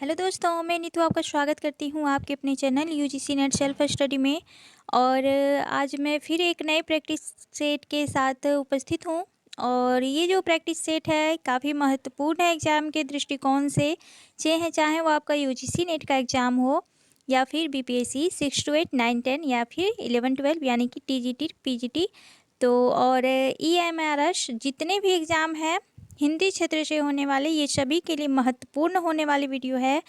Hello दोस्तों, मैं नीतू आपका स्वागत करती हूँ आपके अपने channel UGC net self study में। और आज मैं फिर एक नए प्रैक्टिस सेट के साथ उपस्थित हूँ। और ये जो प्रैक्टिस सेट है काफ़ी महत्वपूर्ण है एग्ज़ाम के दृष्टिकोण से। चाहे वो आपका यूजीसी नेट का एग्ज़ाम हो या फिर बीपीएससी 6 to 8 9 10 या फिर 11 12 यानी कि टीजीटी पीजीटी। तो और ईएमआरएस जितने भी एग्ज़ाम हैं हिंदी क्षेत्र से होने वाले, ये सभी के लिए महत्वपूर्ण होने वाली वीडियो है।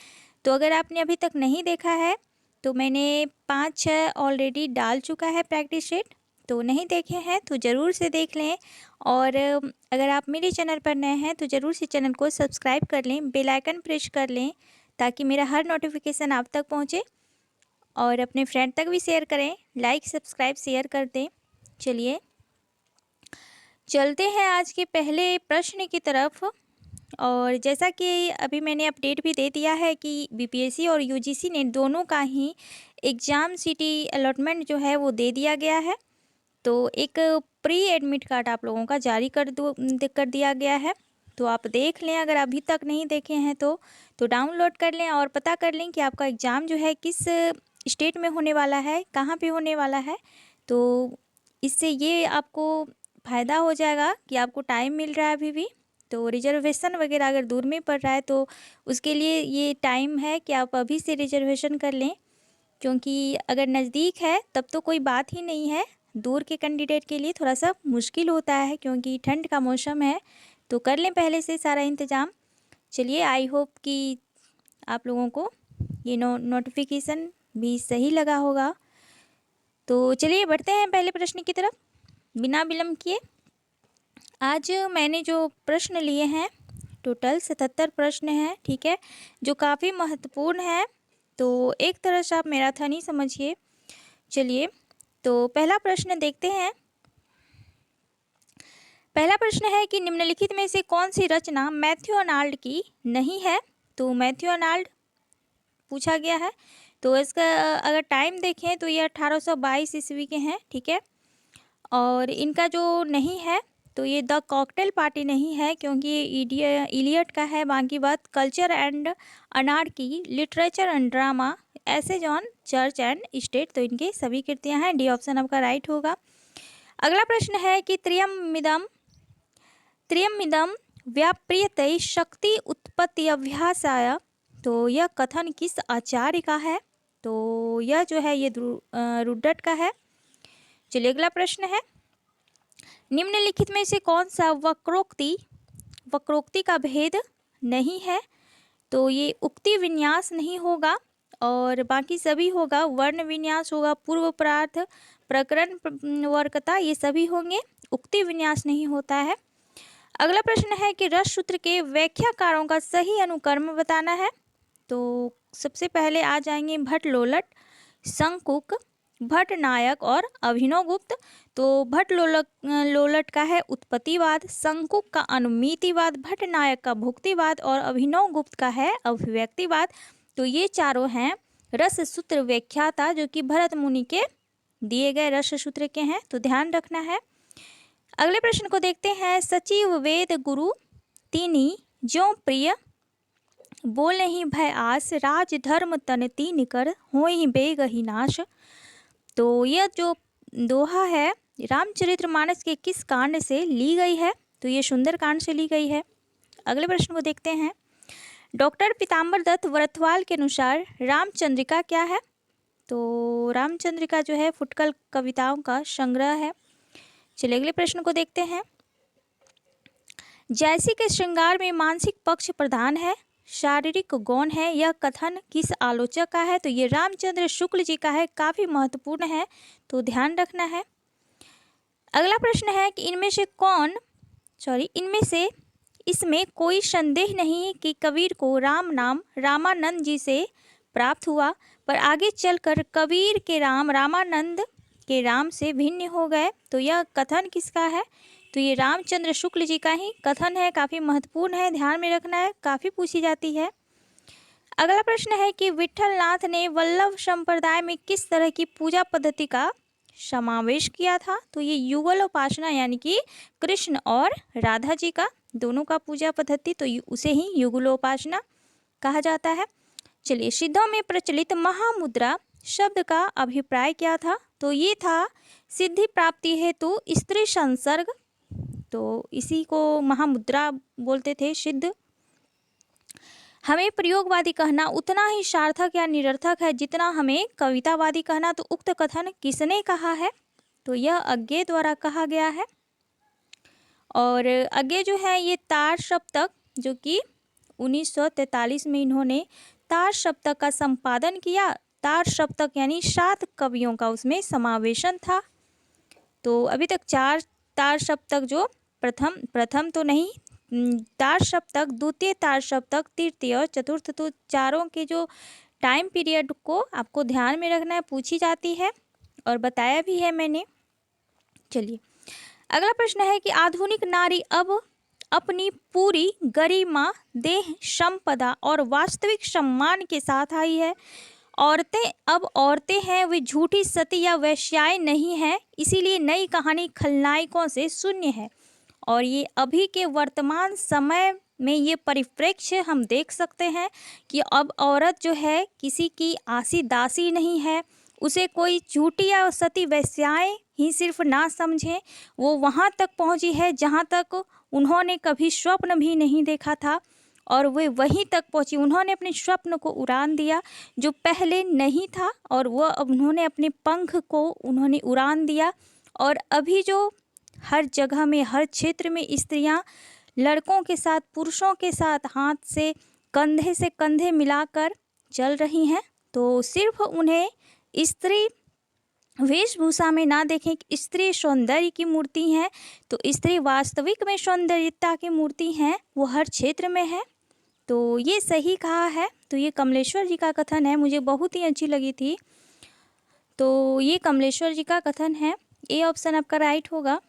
तो अगर आपने अभी तक नहीं देखा है तो मैंने 5-6 ऑलरेडी डाल चुका है प्रैक्टिस सेट। तो नहीं देखे हैं तो ज़रूर से देख लें। और अगर आप मेरे चैनल पर नए हैं तो ज़रूर से चैनल को सब्सक्राइब कर लें, बेल आइकन प्रेस कर लें ताकि मेरा हर नोटिफिकेशन आप तक पहुँचे। और अपने फ्रेंड तक भी शेयर करें, लाइक सब्सक्राइब शेयर कर दें। चलिए चलते हैं आज के पहले प्रश्न की तरफ। और जैसा कि अभी मैंने अपडेट भी दे दिया है कि बीपीएससी और यूजीसी ने दोनों का ही एग्ज़ाम सिटी अलॉटमेंट जो है वो दे दिया गया है। तो एक प्री एडमिट कार्ड आप लोगों का जारी कर दिया गया है। तो आप देख लें, अगर अभी तक नहीं देखे हैं तो डाउनलोड कर लें और पता कर लें कि आपका एग्ज़ाम जो है किस स्टेट में होने वाला है, कहाँ पे होने वाला है। तो इससे ये आपको फ़ायदा हो जाएगा कि आपको टाइम मिल रहा है अभी भी। तो रिजर्वेशन वगैरह अगर दूर में पड़ रहा है तो उसके लिए ये टाइम है कि आप अभी से रिजर्वेशन कर लें, क्योंकि अगर नज़दीक है तब तो कोई बात ही नहीं है। दूर के कैंडिडेट के लिए थोड़ा सा मुश्किल होता है क्योंकि ठंड का मौसम है। तो कर लें पहले से सारा इंतज़ाम। चलिए, आई होप कि आप लोगों को ये नोटिफिकेशन भी सही लगा होगा। तो चलिए बढ़ते हैं पहले प्रश्न की तरफ बिना विलम्ब किए। आज मैंने जो प्रश्न लिए हैं टोटल 77 प्रश्न हैं, ठीक है, जो काफ़ी महत्वपूर्ण है। तो एक तरह से आप मैराथन ही समझिए। चलिए तो पहला प्रश्न देखते हैं। पहला प्रश्न है कि निम्नलिखित में से कौन सी रचना मैथ्यू आर्नल्ड की नहीं है। तो मैथ्यू आर्नल्ड पूछा गया है। तो इसका अगर टाइम देखें तो ये 1822 ईस्वी के हैं, ठीक है। और इनका जो नहीं है तो ये द कॉकटेल पार्टी नहीं है, क्योंकि ये इलियट का है। बाकी बात culture and anarchy, literature and drama, essays on church and state, तो इनके सभी कृतियां हैं। डी ऑप्शन आपका राइट होगा। अगला प्रश्न है कि त्रियमिदम व्याप्रियते शक्ति उत्पत्ति अभ्यासाय, तो यह कथन किस आचार्य का है। तो यह जो है ये रुड्डट का है। चलिए अगला प्रश्न है, निम्नलिखित में से कौन सा वक्रोक्ति का भेद नहीं है। तो ये उक्ति विन्यास नहीं होगा और बाकी सभी होगा। वर्ण विन्यास होगा, पूर्व परार्थ, प्रकरण वर्कता, ये सभी होंगे। उक्ति विन्यास नहीं होता है। अगला प्रश्न है कि रस सूत्र के व्याख्याकारों का सही अनुक्रम बताना है। तो सबसे पहले आ जाएंगे भट्ट लोलट, शंकुक, भट्ट नायक और अभिनवगुप्त। तो भट्ट लोलट का है उत्पत्तिवाद, शंकुक का अनुमितिवाद, भट्ट नायक का भुक्तिवाद और अभिनवगुप्त का है अभिव्यक्तिवाद। तो ये चारों हैं रस सूत्र व्याख्याता, जो कि भरत मुनि के दिए गए रस सूत्र के हैं। तो ध्यान रखना है। अगले प्रश्न को देखते हैं। सचिव वेद गुरु तीनी ज्यों प्रिय, बोले ही भय आस, राज धर्म तन तीन कर, होई बेग ही नाश। तो यह जो दोहा है रामचरितमानस के किस कांड से ली गई है। तो ये सुंदर कांड से ली गई है। अगले प्रश्न को देखते हैं। डॉक्टर पीताम्बर दत्त वरथवाल के अनुसार रामचंद्रिका क्या है। तो रामचंद्रिका जो है फुटकल कविताओं का संग्रह है। चलिए अगले प्रश्न को देखते हैं। जैसी के श्रृंगार में मानसिक पक्ष प्रधान है, शारीरिक गौण है, यह कथन किस आलोचक का है। तो ये रामचंद्र शुक्ल जी का है। काफ़ी महत्वपूर्ण है, तो ध्यान रखना है। अगला प्रश्न है कि इसमें कोई संदेह नहीं कि कबीर को राम नाम रामानंद जी से प्राप्त हुआ, पर आगे चलकर कबीर के राम रामानंद के राम से भिन्न हो गए। तो यह कथन किसका है। तो ये रामचंद्र शुक्ल जी का ही कथन है। काफ़ी महत्वपूर्ण है, ध्यान में रखना है, काफ़ी पूछी जाती है। अगला प्रश्न है कि विठलनाथ ने वल्लभ संप्रदाय में किस तरह की पूजा पद्धति का समावेश किया था। तो ये युगल उपासना, यानी कि कृष्ण और राधा जी का दोनों का पूजा पद्धति, तो उसे ही युगलोपासना कहा जाता है। चलिए, सिद्धों में प्रचलित महामुद्रा शब्द का अभिप्राय क्या था? तो ये था सिद्धि प्राप्ति हेतु स्त्री संसर्ग, तो इसी को महामुद्रा बोलते थे, सिद्ध। हमें प्रयोगवादी कहना उतना ही सार्थक या निरर्थक है जितना हमें कवितावादी कहना। तो उक्त कथन किसने कहा है? तो यह अज्ञे द्वारा कहा गया है। और अज्ञे जो है ये तार सप्तक, जो कि 1943 में इन्होंने तार सप्तक का संपादन किया। तार सप्तक यानी 7 कवियों का उसमें समावेशन था। तो अभी तक 4 तार सप्तक, जो प्रथम तो नहीं, तार सप्तक, द्वितीय तार सप्तक, तृतीय, चतुर्थ, तो चारों के जो टाइम पीरियड को आपको ध्यान में रखना है, पूछी जाती है और बताया भी है मैंने। चलिए, अगला प्रश्न है कि आधुनिक नारी अब अपनी पूरी गरिमा, देह संपदा और वास्तविक सम्मान के साथ आई है। अब औरतें हैं, वे झूठी सती या वेश्याएं नहीं हैं, इसीलिए नई कहानी खलनायकों से शून्य है। और ये अभी के वर्तमान समय में ये परिप्रेक्ष्य हम देख सकते हैं कि अब औरत जो है किसी की आसी दासी नहीं है। उसे कोई झूठी या सती वेश्याएं ही सिर्फ ना समझें, वो वहाँ तक पहुँची है जहाँ तक उन्होंने कभी स्वप्न भी नहीं देखा था, और वे वहीं तक पहुँची। उन्होंने अपने स्वप्न को उड़ान दिया जो पहले नहीं था, और वह अब उन्होंने अपने पंख को उन्होंने उड़ान दिया। और अभी जो हर जगह में, हर क्षेत्र में स्त्रियां लड़कों के साथ, पुरुषों के साथ हाथ से कंधे मिलाकर चल रही हैं। तो सिर्फ उन्हें स्त्री वेशभूषा में ना देखें कि स्त्री सौंदर्य की मूर्ति है, तो स्त्री वास्तविक में सौंदर्यता की मूर्ति हैं, वो हर क्षेत्र में है। तो ये सही कहा है। तो ये कमलेश्वर जी का कथन है, मुझे बहुत ही अच्छी लगी थी। तो ये कमलेश्वर जी का कथन है, ए ऑप्शन आपका राइट होगा।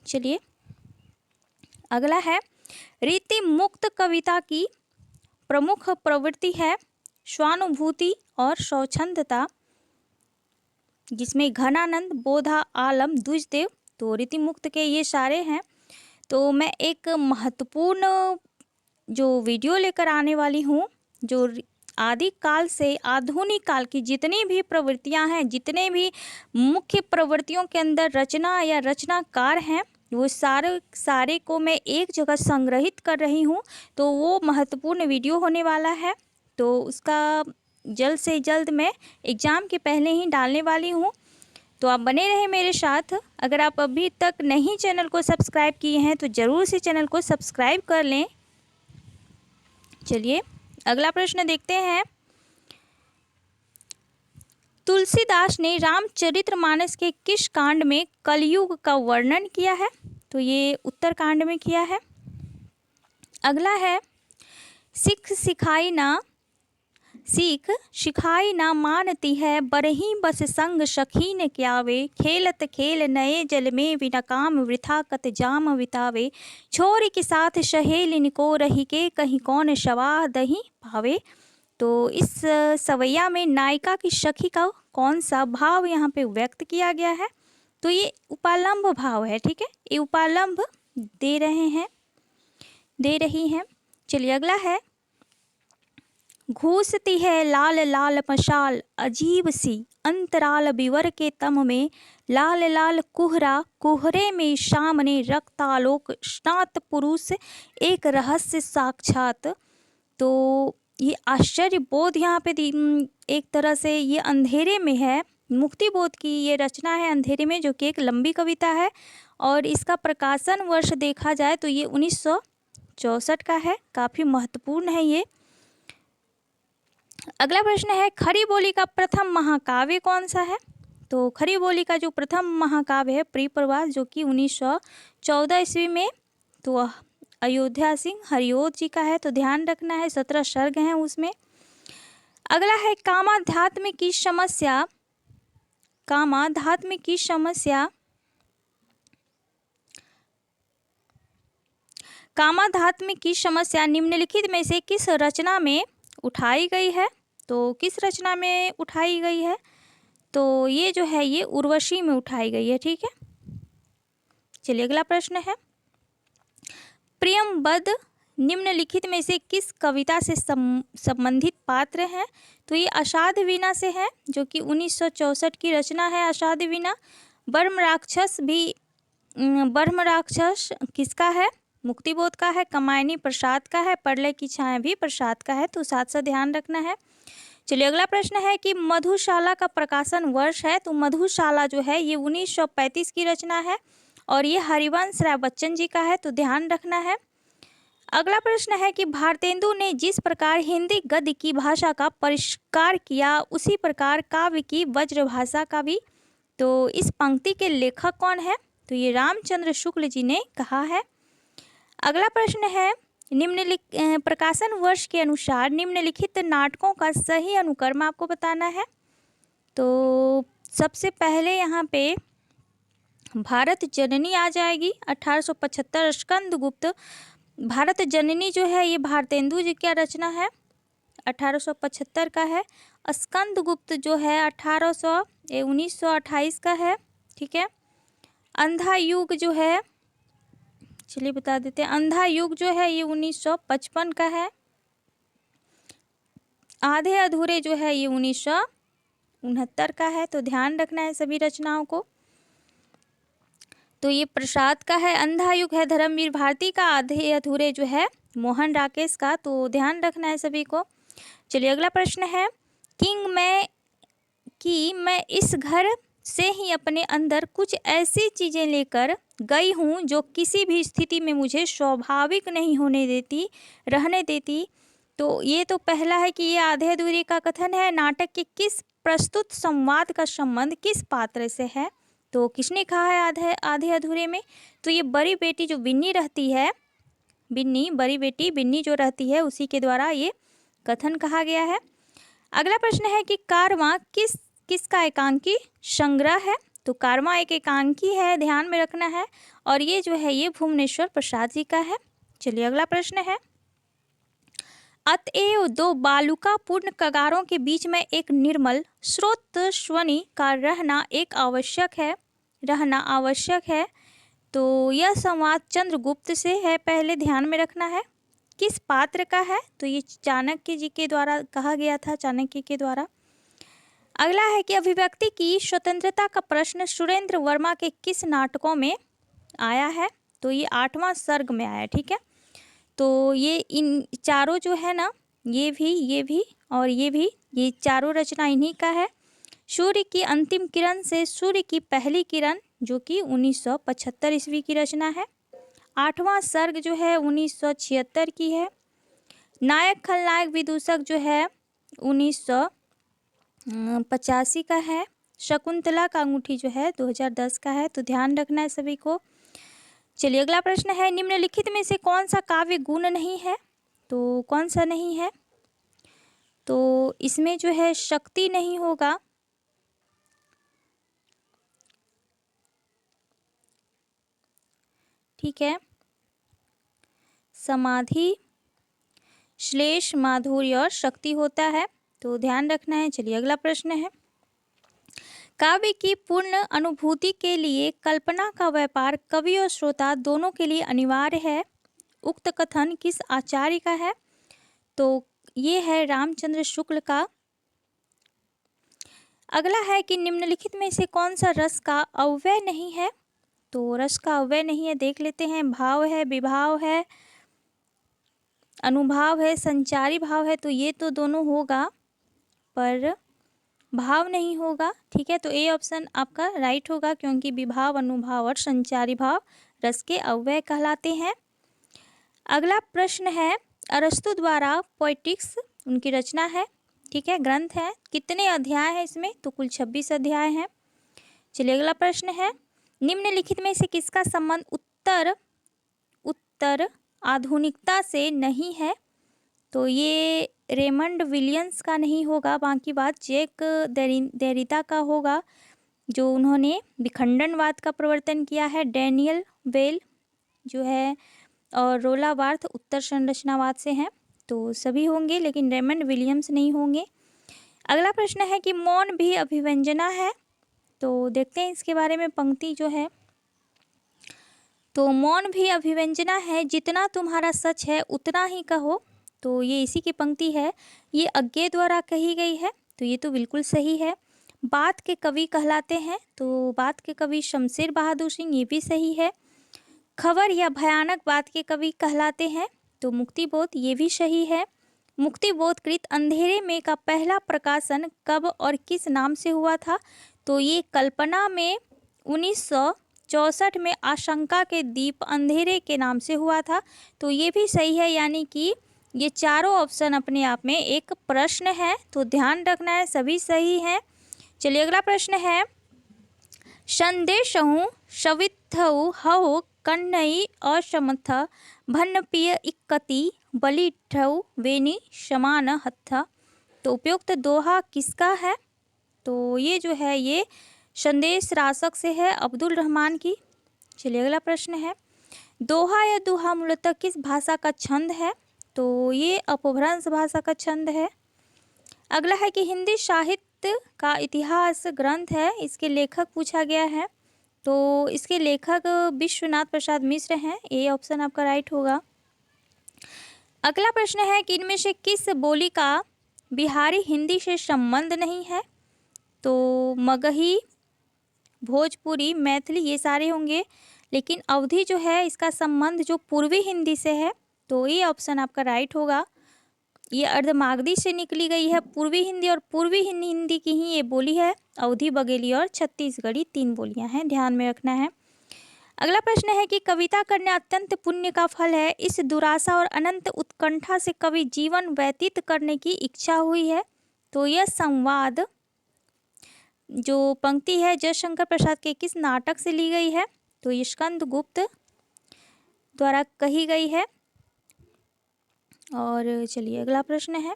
चलिए, अगला है, रीति मुक्त कविता की प्रमुख प्रवृत्ति है स्वानुभूति और स्वच्छंदता, जिसमें घनानंद, बोधा, आलम, द्विजदेव, तो रीति मुक्त के ये सारे हैं। तो मैं एक महत्वपूर्ण जो वीडियो लेकर आने वाली हूँ, जो आदि काल से आधुनिक काल की जितनी भी प्रवृत्तियाँ हैं, जितने भी मुख्य प्रवृत्तियों के अंदर रचना या रचनाकार हैं, वो सारे को मैं एक जगह संग्रहित कर रही हूँ। तो वो महत्वपूर्ण वीडियो होने वाला है, तो उसका जल्द से जल्द मैं एग्ज़ाम के पहले ही डालने वाली हूँ। तो आप बने रहें मेरे साथ। अगर आप अभी तक नहीं चैनल को सब्सक्राइब किए हैं तो ज़रूर से चैनल को सब्सक्राइब कर लें। चलिए, अगला प्रश्न देखते हैं। तुलसीदास ने रामचरितमानस के किस कांड में कलयुग का वर्णन किया है? तो ये उत्तर कांड में किया है। अगला है, सीख सिखाई ना मानती है, बरही बस संग सखीन क्यावे, खेलत खेल नए जल में बिना काम वृथा कत जाम बितावे, छोरी के साथ सहेलिन को रही के कहीं कौन शवा दही पावे। तो इस सवैया में नायिका की सखी का कौन सा भाव यहाँ पे व्यक्त किया गया है? तो ये उपालंब भाव है, ठीक है, ये उपालंब दे रही हैं। चलिए, अगला है, घूसती है लाल लाल मशाल, अजीब सी अंतराल बिवर के तम में, लाल लाल कुहरा कुहरे में सामने, रक्तालोक स्नात पुरुष एक रहस्य साक्षात। तो ये आश्चर्य बोध यहाँ पे एक तरह से ये अंधेरे में है, मुक्ति बोध की ये रचना है अंधेरे में, जो कि एक लंबी कविता है। और इसका प्रकाशन वर्ष देखा जाए तो ये 1964 का है, काफ़ी महत्वपूर्ण है ये। अगला प्रश्न है, खरी बोली का प्रथम महाकाव्य कौन सा है? तो खरी बोली का जो प्रथम महाकाव्य है प्रियप्रवास, जो कि 1914 ईस्वी में, तो अयोध्या सिंह हरिओत जी का है। तो ध्यान रखना है, 17 सर्ग हैं उसमें। अगला है, कामाध्यात्म की समस्या निम्नलिखित में से किस रचना में उठाई गई है? तो किस रचना में उठाई गई है? तो ये जो है ये उर्वशी में उठाई गई है, ठीक है। चलिए, अगला प्रश्न है, प्रियंबद निम्नलिखित में से किस कविता से संबंधित पात्र हैं? तो ये अषाढ़ वीणा से है, जो कि 1964 की रचना है अषाढ़ वीणा। ब्रह्म राक्षस भी ब्रह्म राक्षस किसका है? मुक्तिबोध का है। कमायनी प्रसाद का है। प्रलय की छाया भी प्रसाद का है। तो साथ साथ ध्यान रखना है। चलिए अगला प्रश्न है कि मधुशाला का प्रकाशन वर्ष है। तो मधुशाला जो है ये 1935 की रचना है और ये हरिवंश राय बच्चन जी का है। तो ध्यान रखना है। अगला प्रश्न है कि भारतेंदु ने जिस प्रकार हिंदी गद्य की भाषा का परिष्कार किया, उसी प्रकार काव्य की व्रजभाषा का भी। तो इस पंक्ति के लेखक कौन है? तो ये रामचंद्र शुक्ल जी ने कहा है। अगला प्रश्न है प्रकाशन वर्ष के अनुसार निम्नलिखित नाटकों का सही अनुक्रम आपको बताना है। तो सबसे पहले यहाँ पे भारत जननी आ जाएगी 1875 स्कंदगुप्त। भारत जननी जो है ये भारतेंदु जी की रचना है, 1875 का है। स्कंदगुप्त जो है 1928 का है। ठीक है। अंधा युग जो है, चलिए बता देते हैं, अंधा युग जो है ये 1955 का है। आधे अधूरे जो है ये 1969 का है। तो ध्यान रखना है सभी रचनाओं को। तो ये प्रसाद का है। अंधा युग है धर्मवीर भारती का। आधे अधूरे जो है मोहन राकेश का। तो ध्यान रखना है सभी को। चलिए अगला प्रश्न है मैं इस घर से ही अपने अंदर कुछ ऐसी चीज़ें लेकर गई हूँ जो किसी भी स्थिति में मुझे स्वाभाविक नहीं रहने देती। तो ये तो पहला है कि ये आधे अधूरे का कथन है। नाटक के किस प्रस्तुत संवाद का संबंध किस पात्र से है? तो किसने कहा है आधे अधूरे में? तो ये बड़ी बेटी जो बिन्नी रहती है, बड़ी बेटी बिन्नी जो रहती है, उसी के द्वारा ये कथन कहा गया है। अगला प्रश्न है कि कारवां किसका एकांकी संग्रह है? तो कारवां एक एकांकी है, ध्यान में रखना है। और ये जो है ये भुवनेश्वर प्रसाद जी का है। चलिए अगला प्रश्न है अतएव दो बालुकापूर्ण कगारों के बीच में एक निर्मल स्रोत स्वनि का रहना आवश्यक है। तो यह संवाद चंद्रगुप्त से है, पहले ध्यान में रखना है। किस पात्र का है? तो ये चाणक्य जी के द्वारा कहा गया था, चाणक्य के द्वारा। अगला है कि अभिव्यक्ति की स्वतंत्रता का प्रश्न सुरेंद्र वर्मा के किस नाटकों में आया है? तो ये 8वां सर्ग में आया। ठीक है। तो ये इन चारों जो है ना, ये भी और ये भी, ये चारों रचना इन्हीं का है। सूर्य की अंतिम किरण से सूर्य की पहली किरण जो कि 1975 ईस्वी की रचना है। 8वां सर्ग जो है 1976 की है। नायक खलनायक विदूषक जो है 1985 का है। शकुंतला का अंगूठी जो है 2010 का है। तो ध्यान रखना है सभी को। चलिए अगला प्रश्न है निम्नलिखित में से कौन सा काव्य गुण नहीं है? तो कौन सा नहीं है? तो इसमें जो है शक्ति नहीं होगा। ठीक है। समाधि, श्लेष, माधुर्य और शक्ति होता है। तो ध्यान रखना है। चलिए अगला प्रश्न है काव्य की पूर्ण अनुभूति के लिए कल्पना का व्यापार कवि और श्रोता दोनों के लिए अनिवार्य है। उक्त कथन किस आचार्य का है? तो ये है रामचंद्र शुक्ल का। अगला है कि निम्नलिखित में से कौन सा रस का अव्यय नहीं है? तो रस का अव्यय नहीं है, देख लेते हैं। भाव है, विभाव है, अनुभाव है, संचारी भाव है। तो ये तो दोनों होगा पर भाव नहीं होगा। ठीक है। तो ए ऑप्शन आपका राइट होगा, क्योंकि विभाव, अनुभाव और संचारी भाव रस के अव्यय कहलाते हैं। अगला प्रश्न है अरस्तु द्वारा पोएटिक्स उनकी रचना है। ठीक है, ग्रंथ है। कितने अध्याय हैं इसमें? तो कुल 26 अध्याय हैं। चलिए अगला प्रश्न है निम्नलिखित में से किसका संबंध उत्तर आधुनिकता से नहीं है? तो ये रेमंड विलियम्स का नहीं होगा, बाकी बात जैक देरिता का होगा, जो उन्होंने विखंडनवाद का प्रवर्तन किया है। डैनियल बेल जो है और रोला बार्थ उत्तर संरचनावाद से हैं। तो सभी होंगे, लेकिन रेमंड विलियम्स नहीं होंगे। अगला प्रश्न है कि मौन भी अभिव्यंजना है। तो देखते हैं इसके बारे में। पंक्ति जो है तो मौन भी अभिव्यंजना है, जितना तुम्हारा सच है उतना ही कहो। तो ये इसी की पंक्ति है, ये अज्ञे द्वारा कही गई है, तो ये तो बिल्कुल सही है। बात के कवि कहलाते हैं, तो बात के कवि शमशेर बहादुर सिंह, ये भी सही है। खबर या भयानक बात के कवि कहलाते हैं, तो मुक्तिबोध, ये भी सही है। मुक्तिबोध कृत अंधेरे में का पहला प्रकाशन कब और किस नाम से हुआ था? तो ये कल्पना में 1964 में आशंका के दीप अंधेरे के नाम से हुआ था, तो ये भी सही है। यानी कि ये चारों ऑप्शन अपने आप में एक प्रश्न है, तो ध्यान रखना है, सभी सही हैं। चलिए अगला प्रश्न है, संदेशहु सविथौ हौ कन्नई असमथ भन्नपिय इक्कति बलिठौ वेनी समान हत्थ। तो उपयुक्त दोहा किसका है? तो ये जो है ये संदेश रासक से है, अब्दुल रहमान की। चलिए अगला प्रश्न है, दोहा या दोहा मूलतः किस भाषा का छंद है? तो ये अपभ्रंश भाषा का छंद है। अगला है कि हिंदी साहित्य का इतिहास ग्रंथ है, इसके लेखक पूछा गया है, तो इसके लेखक विश्वनाथ प्रसाद मिश्र हैं, ये ऑप्शन आपका राइट होगा। अगला प्रश्न है कि इनमें से किस बोली का बिहारी हिंदी से संबंध नहीं है? तो मगही, भोजपुरी, मैथिली, ये सारे होंगे, लेकिन अवधी जो है इसका संबंध जो पूर्वी हिंदी से है, तो ये ऑप्शन आपका राइट होगा। ये अर्धमागधी से निकली गई है पूर्वी हिंदी, और पूर्वी हिंदी की ही ये बोली है। अवधी, बघेली और छत्तीसगढ़ी 3 बोलियां हैं, ध्यान में रखना है। अगला प्रश्न है कि कविता करना अत्यंत पुण्य का फल है, इस दुराशा और अनंत उत्कंठा से कवि जीवन व्यतीत करने की इच्छा हुई है। तो यह संवाद जो पंक्ति है जयशंकर प्रसाद के किस नाटक से ली गई है? तो ये स्कंदगुप्त द्वारा कही गई है। और चलिए अगला प्रश्न है,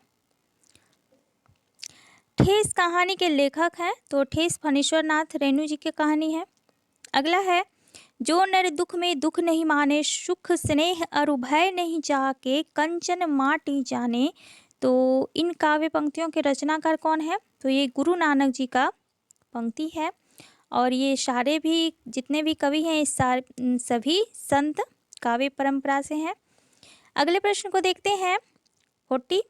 ठेस कहानी के लेखक हैं? तो ठेस फणीश्वर नाथ रेणु जी की कहानी है। अगला है, जो नर दुख में दुख नहीं माने, सुख स्नेह अरु भय नहीं जाके, कंचन माटी जाने। तो इन काव्य पंक्तियों के रचनाकार कौन है? तो ये गुरु नानक जी का पंक्ति है, और ये सारे भी जितने भी कवि हैं इस सभी संत काव्य परंपरा से हैं। अगले प्रश्न को देखते हैं, 40,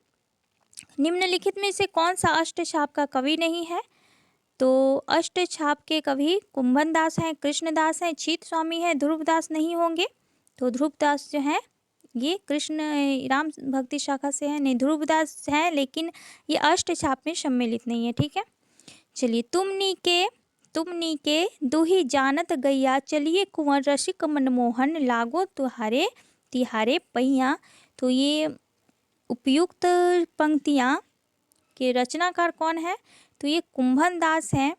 निम्नलिखित में से कौन सा अष्टछाप का कवि नहीं है? तो अष्टछाप के कवि कुंभन दास हैं, कृष्णदास हैं, छीत स्वामी हैं, ध्रुवदास नहीं होंगे। तो ध्रुवदास जो हैं ये कृष्ण राम भक्ति शाखा से हैं, नहीं ध्रुवदास हैं, लेकिन ये अष्टछाप में सम्मिलित नहीं है, ठीक है। चलिए, तुमनी के दुही जानत गैया, चलिए कुंवर रसिक मनमोहन, लागो तुहारे तिहारे पैया। तो ये उपयुक्त पंक्तियाँ के रचनाकार कौन है? तो ये कुंभन दास हैं।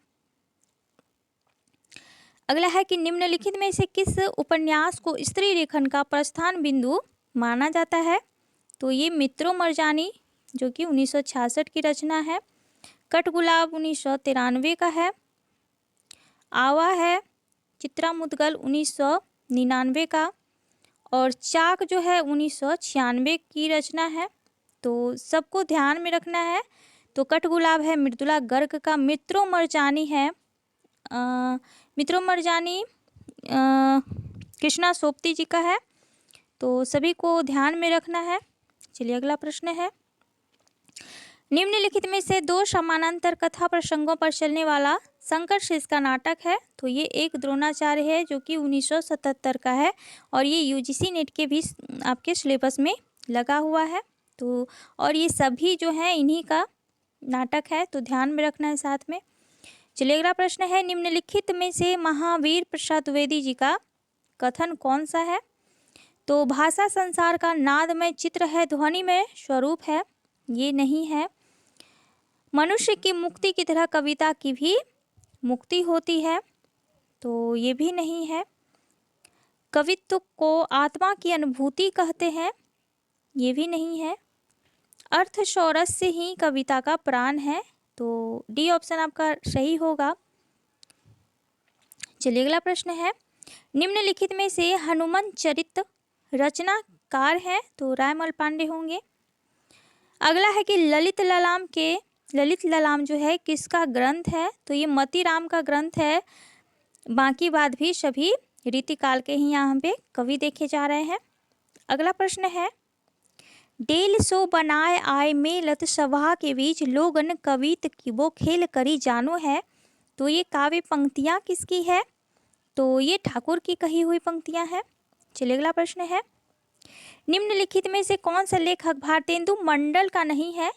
अगला है कि निम्नलिखित में से किस उपन्यास को स्त्री लेखन का प्रस्थान बिंदु माना जाता है? तो ये मित्रों मरजानी जो कि 1966 की रचना है, कटगुलाब 1993 का है, आवा है चित्रा मुदगल 1999 का, और चाक जो है 1996 की रचना है। तो सबको ध्यान में रखना है। तो कटगुलाब है मृदुला गर्ग का, मित्रों मरजानी है मित्रों मरजानी कृष्णा सोपती जी का है। तो सभी को ध्यान में रखना है। चलिए अगला प्रश्न है, निम्नलिखित में से 2 समानांतर कथा प्रसंगों पर चलने वाला शंकर शेष का नाटक है? तो ये एक द्रोणाचार्य है जो कि 1977 का है, और ये यूजीसी नेट के भी आपके सिलेबस में लगा हुआ है। तो और ये सभी जो है इन्हीं का नाटक है, तो ध्यान में रखना है साथ में। चलिए अगला प्रश्न है, निम्नलिखित में से महावीर प्रसाद द्विवेदी जी का कथन कौन सा है? तो भाषा संसार का नाद में चित्र है, ध्वनि में स्वरूप है, ये नहीं है। मनुष्य की मुक्ति की तरह कविता की भी मुक्ति होती है, तो ये भी नहीं है। कवित्व को आत्मा की अनुभूति कहते हैं, ये भी नहीं है। अर्थ सौरस्य ही कविता का प्राण है, तो डी ऑप्शन आपका सही होगा। चलिए अगला प्रश्न है, निम्नलिखित में से हनुमान चरित रचनाकार है? तो रायमल पांडे होंगे। अगला है कि ललित ललाम जो है किसका ग्रंथ है? तो ये मतीराम का ग्रंथ है, बाकी बात भी सभी रीतिकाल के ही यहाँ पे कवि देखे जा रहे हैं। अगला प्रश्न है, डेल सो बनाए आय मेलत सभा के बीच लोगन कवित की वो खेल करी जानो है। तो ये काव्य पंक्तियाँ किसकी है? तो ये ठाकुर की कही हुई पंक्तियाँ हैं। चलिए अगला प्रश्न है, निम्नलिखित में से कौन सा लेखक भारतेंदु मंडल का नहीं है?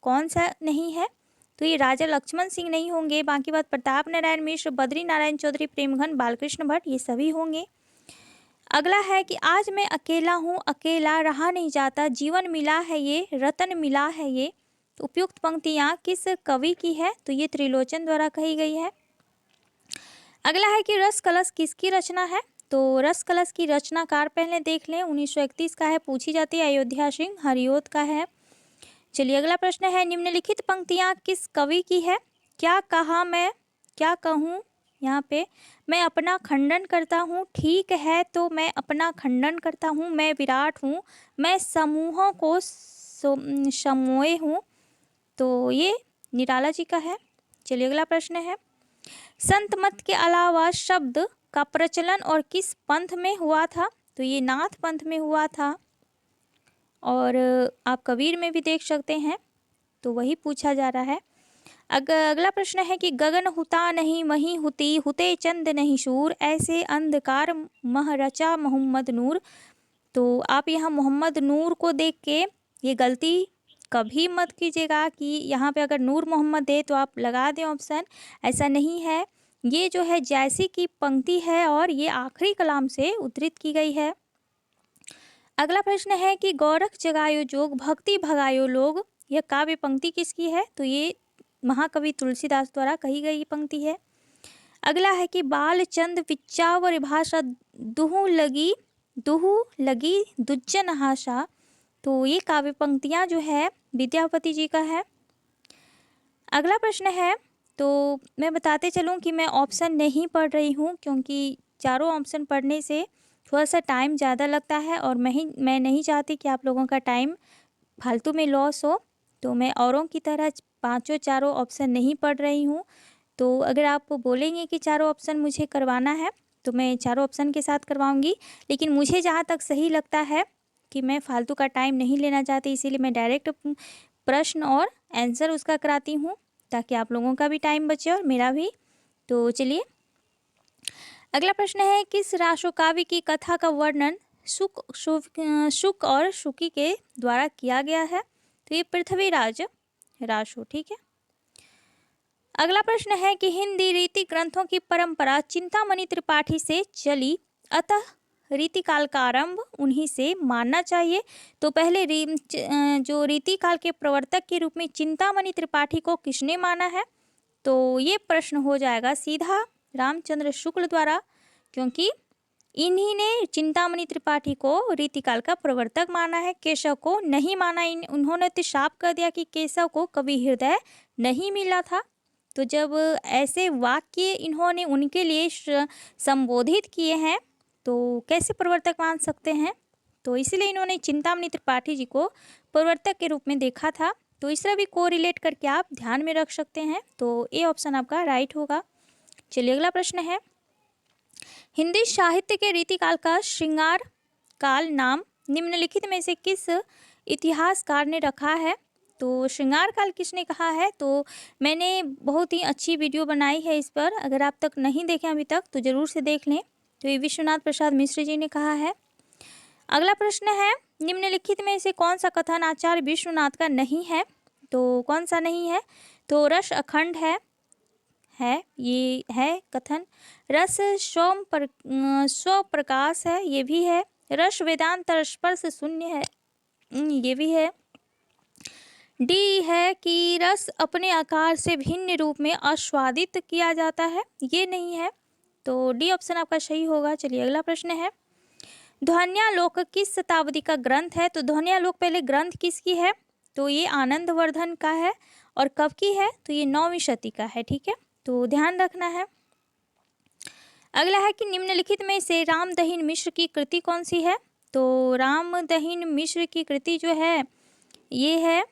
कौन सा नहीं है? तो ये राजा लक्ष्मण सिंह नहीं होंगे, बाकी बात प्रताप नारायण मिश्र, बद्री नारायण चौधरी, प्रेमघन, बालकृष्ण भट्ट, ये सभी होंगे। अगला है कि आज मैं अकेला हूँ, अकेला रहा नहीं जाता, जीवन मिला है ये, रतन मिला है ये। तो उपयुक्त पंक्तियाँ किस कवि की है? तो ये त्रिलोचन द्वारा कही गई है। अगला है कि रस कलश किसकी रचना है? तो रस कलश की रचनाकार पहले देख लें, 1931 का है, पूछी जाती है, अयोध्या सिंह हरिओत का है। चलिए अगला प्रश्न है, निम्नलिखित पंक्तियाँ किस कवि की है? क्या कहा मैं क्या कहूँ, यहाँ पे मैं अपना खंडन करता हूँ, ठीक है तो मैं अपना खंडन करता हूँ, मैं विराट हूँ, मैं समूहों को समोए हूँ। तो ये निराला जी का है। चलिए अगला प्रश्न है, संत मत के अलावा शब्द का प्रचलन और किस पंथ में हुआ था? तो ये नाथ पंथ में हुआ था, और आप कबीर में भी देख सकते हैं। तो वही पूछा जा रहा है। अगला प्रश्न है कि गगन हुता नहीं मही हुती, हुते चंद नहीं शूर, ऐसे अंधकार मह रचा मोहम्मद नूर। तो आप यहाँ मोहम्मद नूर को देख के ये गलती कभी मत कीजिएगा कि यहाँ पे अगर नूर मोहम्मद है तो आप लगा दें ऑप्शन, ऐसा नहीं है। ये जो है जैसी की पंक्ति है और ये आखिरी कलाम से उद्धृत की गई है। अगला प्रश्न है कि गोरख जगायो जोग भक्ति भगायो लोग, यह काव्य पंक्ति किसकी है? तो ये महाकवि तुलसीदास द्वारा कही गई पंक्ति है। अगला है कि बाल चंद विच्चावर भाषा दुहु लगी दुज्जन हाशा। तो ये काव्य पंक्तियाँ जो है विद्यापति जी का है। अगला प्रश्न है, तो मैं बताते चलूँ कि मैं ऑप्शन नहीं पढ़ रही हूँ, क्योंकि चारों ऑप्शन पढ़ने से थोड़ा सा टाइम ज़्यादा लगता है और मैं नहीं चाहती कि आप लोगों का टाइम फालतू में लॉस हो। तो मैं औरों की तरह चारों ऑप्शन नहीं पढ़ रही हूँ। तो अगर आप बोलेंगे कि चारों ऑप्शन मुझे करवाना है तो मैं चारों ऑप्शन के साथ करवाऊँगी, लेकिन मुझे जहाँ तक सही लगता है कि मैं फालतू का टाइम नहीं लेना चाहती, इसीलिए मैं डायरेक्ट प्रश्न और आंसर उसका कराती हूँ, ताकि आप लोगों का भी टाइम बचे और मेरा भी। तो चलिए अगला प्रश्न है, किस राशो काव्य की कथा का वर्णन शुक और शुकी के द्वारा किया गया है? तो ये पृथ्वीराज राशो, ठीक है। अगला प्रश्न है कि हिंदी रीति ग्रंथों की परंपरा चिंतामणि त्रिपाठी से चली, अतः रीतिकाल का आरंभ उन्हीं से मानना चाहिए। तो पहले जो रीतिकाल के प्रवर्तक के रूप में चिंतामणि त्रिपाठी को किसने माना है? तो ये प्रश्न हो जाएगा सीधा रामचंद्र शुक्ल द्वारा, क्योंकि इन्हीं ने चिंतामणि त्रिपाठी को रीतिकाल का प्रवर्तक माना है, केशव को नहीं माना। उन्होंने तो साफ कर दिया कि केशव को कवि हृदय नहीं मिला था। तो जब ऐसे वाक्य इन्होंने उनके लिए संबोधित किए हैं तो कैसे प्रवर्तक मान सकते हैं? तो इसलिए इन्होंने चिंतामणि त्रिपाठी जी को प्रवर्तक के रूप में देखा था। तो इस तरह भी कोरिलेट करके आप ध्यान में रख सकते हैं। तो ए ऑप्शन आपका राइट होगा। चलिए अगला प्रश्न है, हिंदी साहित्य के रीतिकाल का श्रृंगार काल नाम निम्नलिखित में से किस इतिहासकार ने रखा है? तो श्रृंगार काल किसने कहा है? तो मैंने बहुत ही अच्छी वीडियो बनाई है इस पर, अगर आप तक नहीं देखें अभी तक तो ज़रूर से देख लें। तो ये विश्वनाथ प्रसाद मिश्र जी ने कहा है। अगला प्रश्न है, निम्नलिखित में से कौन सा कथन आचार्य विश्वनाथ का नहीं है? तो कौन सा नहीं है? तो रस अखंड है ये है कथन। रस स्व प्रकाश है, ये भी है। रस वेदांत स्पर्श शून्य है, ये भी है। डी है कि रस अपने आकार से भिन्न रूप में आस्वादित किया जाता है, ये नहीं है। तो डी ऑप्शन आपका सही होगा। चलिए अगला प्रश्न है, ध्वन्यालोक किस शताब्दी का ग्रंथ है? तो ध्वन्यालोक पहले ग्रंथ किसकी है? तो ये आनंदवर्धन का है। और कब की है? तो ये 9वीं शती का है, ठीक है, तो ध्यान रखना है। अगला है कि निम्नलिखित में से रामदहिन मिश्र की कृति कौन सी है? तो रामदहिन मिश्र की कृति जो है ये है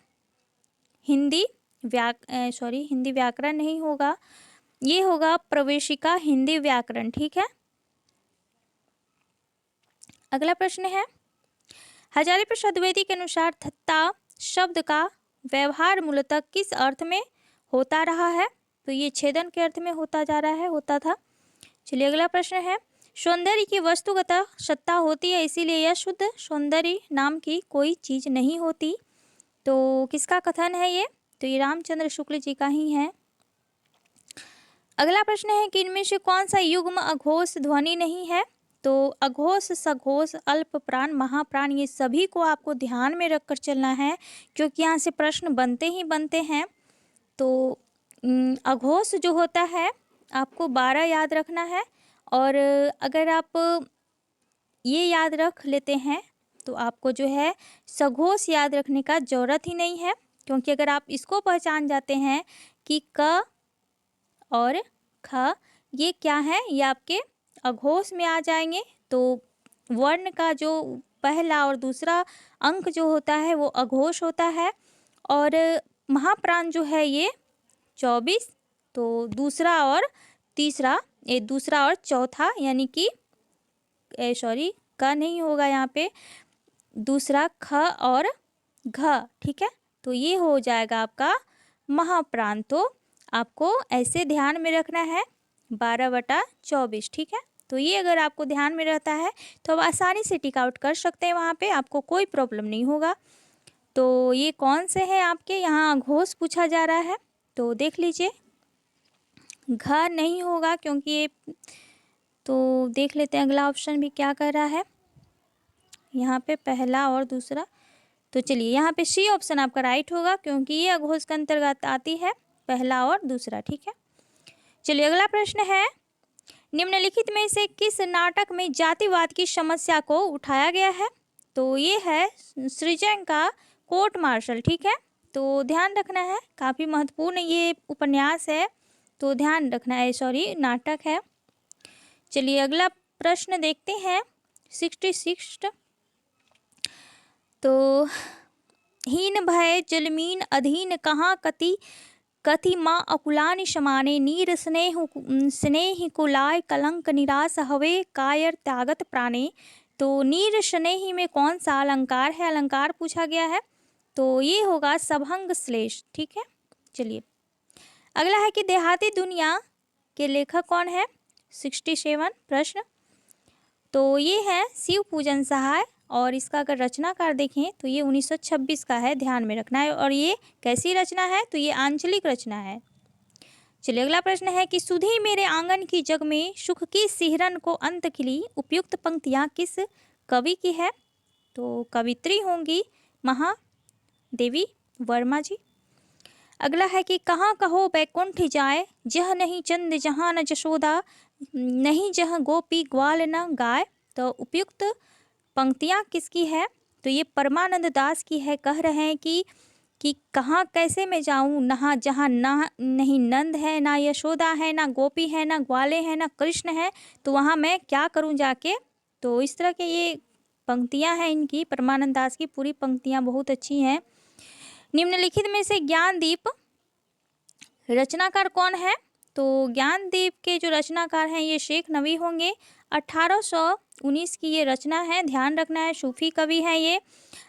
हिंदी व्याकरण नहीं होगा, ये होगा प्रवेशिका हिंदी व्याकरण, ठीक है। अगला प्रश्न है, हजारी प्रसाद द्विवेदी के अनुसार थत्ता शब्द का व्यवहार मूलतः किस अर्थ में होता रहा है? तो ये छेदन के अर्थ में होता जा रहा है, होता था। चलिए अगला प्रश्न है, सौंदर्य की वस्तुगत सत्ता होती है, इसीलिए यह शुद्ध सौंदर्य नाम की कोई चीज नहीं होती। तो किसका कथन है ये? तो ये रामचंद्र शुक्ल जी का ही है। अगला प्रश्न है कि इनमें से कौन सा युग्म अघोष ध्वनि नहीं है? तो अघोष, सघोष, अल्प प्राण, महाप्राण, ये सभी को आपको ध्यान में रखकर चलना है, क्योंकि यहाँ से प्रश्न बनते ही बनते हैं। तो अघोष जो होता है आपको 12 याद रखना है, और अगर आप ये याद रख लेते हैं तो आपको जो है सघोष याद रखने का ज़रूरत ही नहीं है, क्योंकि अगर आप इसको पहचान जाते हैं कि क और ख ये क्या है, ये आपके अघोष में आ जाएंगे। तो वर्ण का जो पहला और दूसरा अंक जो होता है वो अघोष होता है, और महाप्राण जो है ये 24, तो दूसरा और तीसरा, ये दूसरा और चौथा, यानी कि सॉरी का नहीं होगा यहाँ पे, दूसरा ख और घ, ठीक है। तो ये हो जाएगा आपका महाप्राण। तो आपको ऐसे ध्यान में रखना है 12/24, ठीक है। तो ये अगर आपको ध्यान में रहता है तो आप आसानी से टिक आउट कर सकते हैं, वहाँ पे आपको कोई प्रॉब्लम नहीं होगा। तो ये कौन से हैं आपके यहाँ अघोष पूछा जा रहा है, तो देख लीजिए, घ नहीं होगा क्योंकि ये, तो देख लेते हैं अगला ऑप्शन भी क्या कर रहा है यहाँ पे, पहला और दूसरा। तो चलिए यहाँ पे सी ऑप्शन आपका राइट होगा, क्योंकि ये अघोष के अंतर्गत आती है, पहला और दूसरा, ठीक है। चलिए अगला प्रश्न है, निम्नलिखित में से किस नाटक में जातिवाद की समस्या को उठाया गया है? तो ये है सृजन का कोर्ट मार्शल, ठीक है। तो ध्यान रखना है, काफ़ी महत्वपूर्ण ये उपन्यास है, तो ध्यान रखना है, सॉरी नाटक है। चलिए अगला प्रश्न देखते हैं 66। तो हीन भय जलमीन अधीन कहाँ कति कथि माँ अकुलानि समाने नीर स्नेह कुलाय कलंक निराश हवे कायर त्यागत प्राणे। तो नीर स्नेही में कौन सा अलंकार है? अलंकार पूछा गया है, तो ये होगा सभंग श्लेष, ठीक है। चलिए अगला है कि देहाती दुनिया के लेखक कौन है? 67 प्रश्न। तो ये है शिव पूजन सहाय, और इसका अगर रचनाकार देखें तो ये 1926 का है, ध्यान में रखना है। और ये कैसी रचना है? तो ये आंचलिक रचना है। चलिए अगला प्रश्न है कि सुधी मेरे आंगन की जग में सुख की सिहरन को अंत खिली, उपयुक्त पंक्तियाँ किस कवि की है? तो कवित्री होंगी महादेवी वर्मा जी। अगला है कि कहाँ कहो बैकुंठ जाए, जह नहीं चंद जहाँ न जशोदा, नहीं जह गोपी ग्वाल न गाय। तो उपयुक्त पंक्तियाँ किसकी है? तो ये परमानंद दास की है। कह रहे हैं कि कहाँ कैसे मैं जाऊँ, नहा जहाँ ना नहीं नंद है, ना यशोदा है, ना गोपी है, ना ग्वाले हैं, ना कृष्ण है, तो वहाँ मैं क्या करूँ जाके। तो इस तरह के ये पंक्तियाँ हैं इनकी, परमानंद दास की पूरी पंक्तियाँ बहुत अच्छी हैं। निम्नलिखित में से ज्ञानदीप रचनाकार कौन है? तो ज्ञानदीप के जो रचनाकार हैं ये शेख नवी होंगे। 1819 की ये रचना है, ध्यान रखना है, सूफी कवि है ये।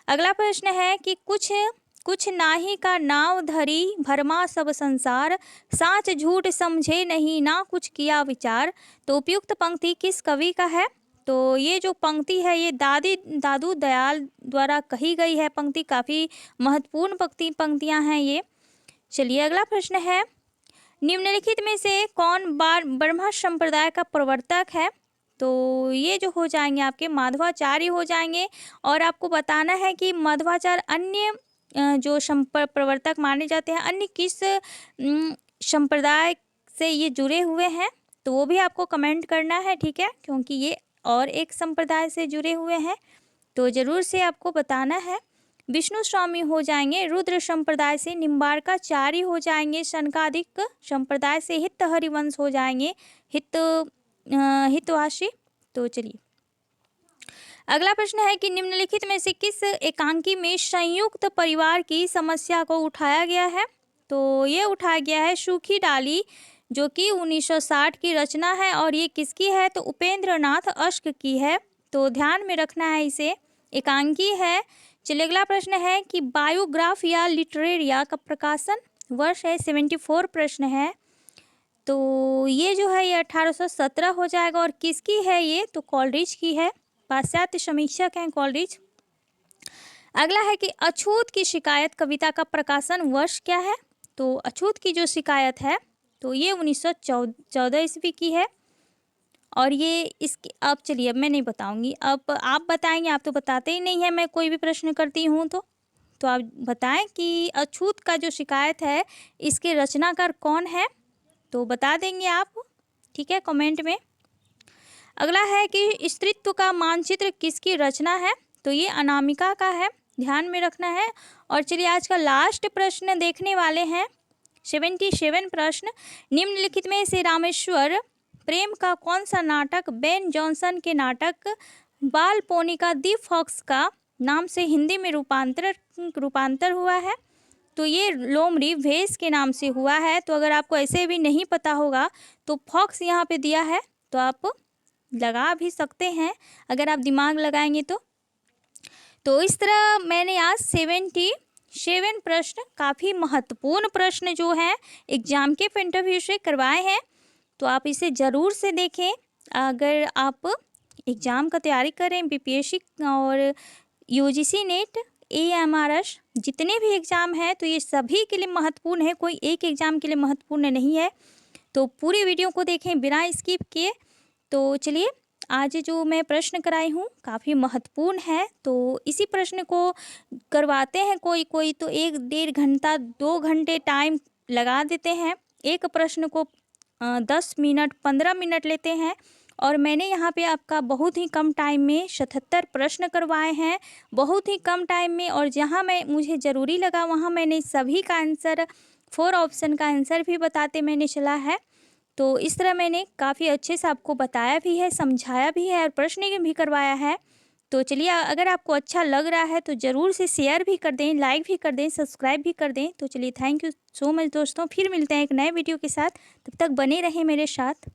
अगला प्रश्न है कि कुछ नाही का नाव धरी भरमा सब संसार, साच झूठ समझे नहीं ना कुछ किया विचार। तो उपयुक्त पंक्ति किस कवि का है? तो ये जो पंक्ति है ये दादू दयाल द्वारा कही गई है पंक्ति, काफ़ी महत्वपूर्ण पंक्तियाँ हैं ये। चलिए अगला प्रश्न है, निम्नलिखित में से कौन ब्रह्म संप्रदाय का प्रवर्तक है? तो ये जो हो जाएंगे आपके माधवाचार्य हो जाएंगे। और आपको बताना है कि माधवाचार्य अन्य जो प्रवर्तक माने जाते हैं, अन्य किस संप्रदाय से ये जुड़े हुए हैं, तो वो भी आपको कमेंट करना है, ठीक है, क्योंकि ये और एक संप्रदाय से जुड़े हुए हैं, तो ज़रूर से आपको बताना है। विष्णु स्वामी हो जाएंगे रुद्र संप्रदाय से, निम्बार्काचार्य हो जाएंगे शनकादिक संप्रदाय से, हित हरिवंश हो जाएंगे हितवासी। तो चलिए अगला प्रश्न है कि निम्नलिखित में से किस एकांकी में संयुक्त परिवार की समस्या को उठाया गया है? तो ये उठाया गया है सूखी डाली, जो कि 1960 की रचना है। और ये किसकी है? तो उपेंद्र नाथ अश्क की है। तो ध्यान में रखना है इसे, एकांकी है। चलिए अगला प्रश्न है कि बायोग्राफ या लिटरेरिया का प्रकाशन वर्ष है 74 प्रश्न है। तो ये जो है ये 1817 हो जाएगा। और किसकी है ये, तो कॉलरिज की है, पाश्चात्य समीक्षक हैं कॉलरिज। अगला है कि अछूत की शिकायत कविता का प्रकाशन वर्ष क्या है, तो अछूत की जो शिकायत है तो ये 1914 ईस्वी की है। और ये इसकी अब चलिए अब मैं नहीं बताऊंगी, अब आप बताएंगे, आप तो बताते ही नहीं है मैं कोई भी प्रश्न करती हूँ तो आप बताएं कि अछूत का जो शिकायत है इसके रचनाकार कौन है, तो बता देंगे आप, ठीक है, कमेंट में। अगला है कि स्त्रीत्व का मानचित्र किसकी रचना है, तो ये अनामिका का है, ध्यान में रखना है। और चलिए आज का लास्ट प्रश्न देखने वाले हैं, 77 प्रश्न। निम्नलिखित में से रामेश्वर प्रेम का कौन सा नाटक बेन जॉनसन के नाटक बाल पोनी का दी फॉक्स का नाम से हिंदी में रूपांतर हुआ है, तो ये लोमड़ी भेस के नाम से हुआ है। तो अगर आपको ऐसे भी नहीं पता होगा तो फॉक्स यहाँ पे दिया है, तो आप लगा भी सकते हैं अगर आप दिमाग लगाएंगे तो इस तरह मैंने आज 77 प्रश्न, काफ़ी महत्वपूर्ण प्रश्न जो हैं एग्ज़ाम के पॉइंट ऑफ व्यू से करवाए हैं, तो आप इसे ज़रूर से देखें। अगर आप एग्ज़ाम का तैयारी करें, बीपीएससी और यूजीसी नेट, एएमआरएस, जितने भी एग्ज़ाम हैं तो ये सभी के लिए महत्वपूर्ण है, कोई एक एग्ज़ाम के लिए महत्वपूर्ण नहीं है। तो पूरी वीडियो को देखें बिना स्किप किए। तो चलिए आज जो मैं प्रश्न कराई हूँ काफ़ी महत्वपूर्ण है, तो इसी प्रश्न को करवाते हैं कोई कोई तो 1-1.5 घंटा 2 घंटे टाइम लगा देते हैं, एक प्रश्न को 10 मिनट 15 मिनट लेते हैं। और मैंने यहाँ पे आपका बहुत ही कम टाइम में 77 प्रश्न करवाए हैं, बहुत ही कम टाइम में। और जहाँ मुझे ज़रूरी लगा वहाँ मैंने सभी का आंसर, 4 ऑप्शन का आंसर भी बताते मैंने चला है। तो इस तरह मैंने काफ़ी अच्छे से आपको बताया भी है, समझाया भी है और प्रश्न भी करवाया है। तो चलिए अगर आपको अच्छा लग रहा है तो ज़रूर से शेयर भी कर दें, लाइक भी कर दें, सब्सक्राइब भी कर दें। तो चलिए थैंक यू सो मच दोस्तों, फिर मिलते हैं एक नए वीडियो के साथ, तब तक बने रहें मेरे साथ।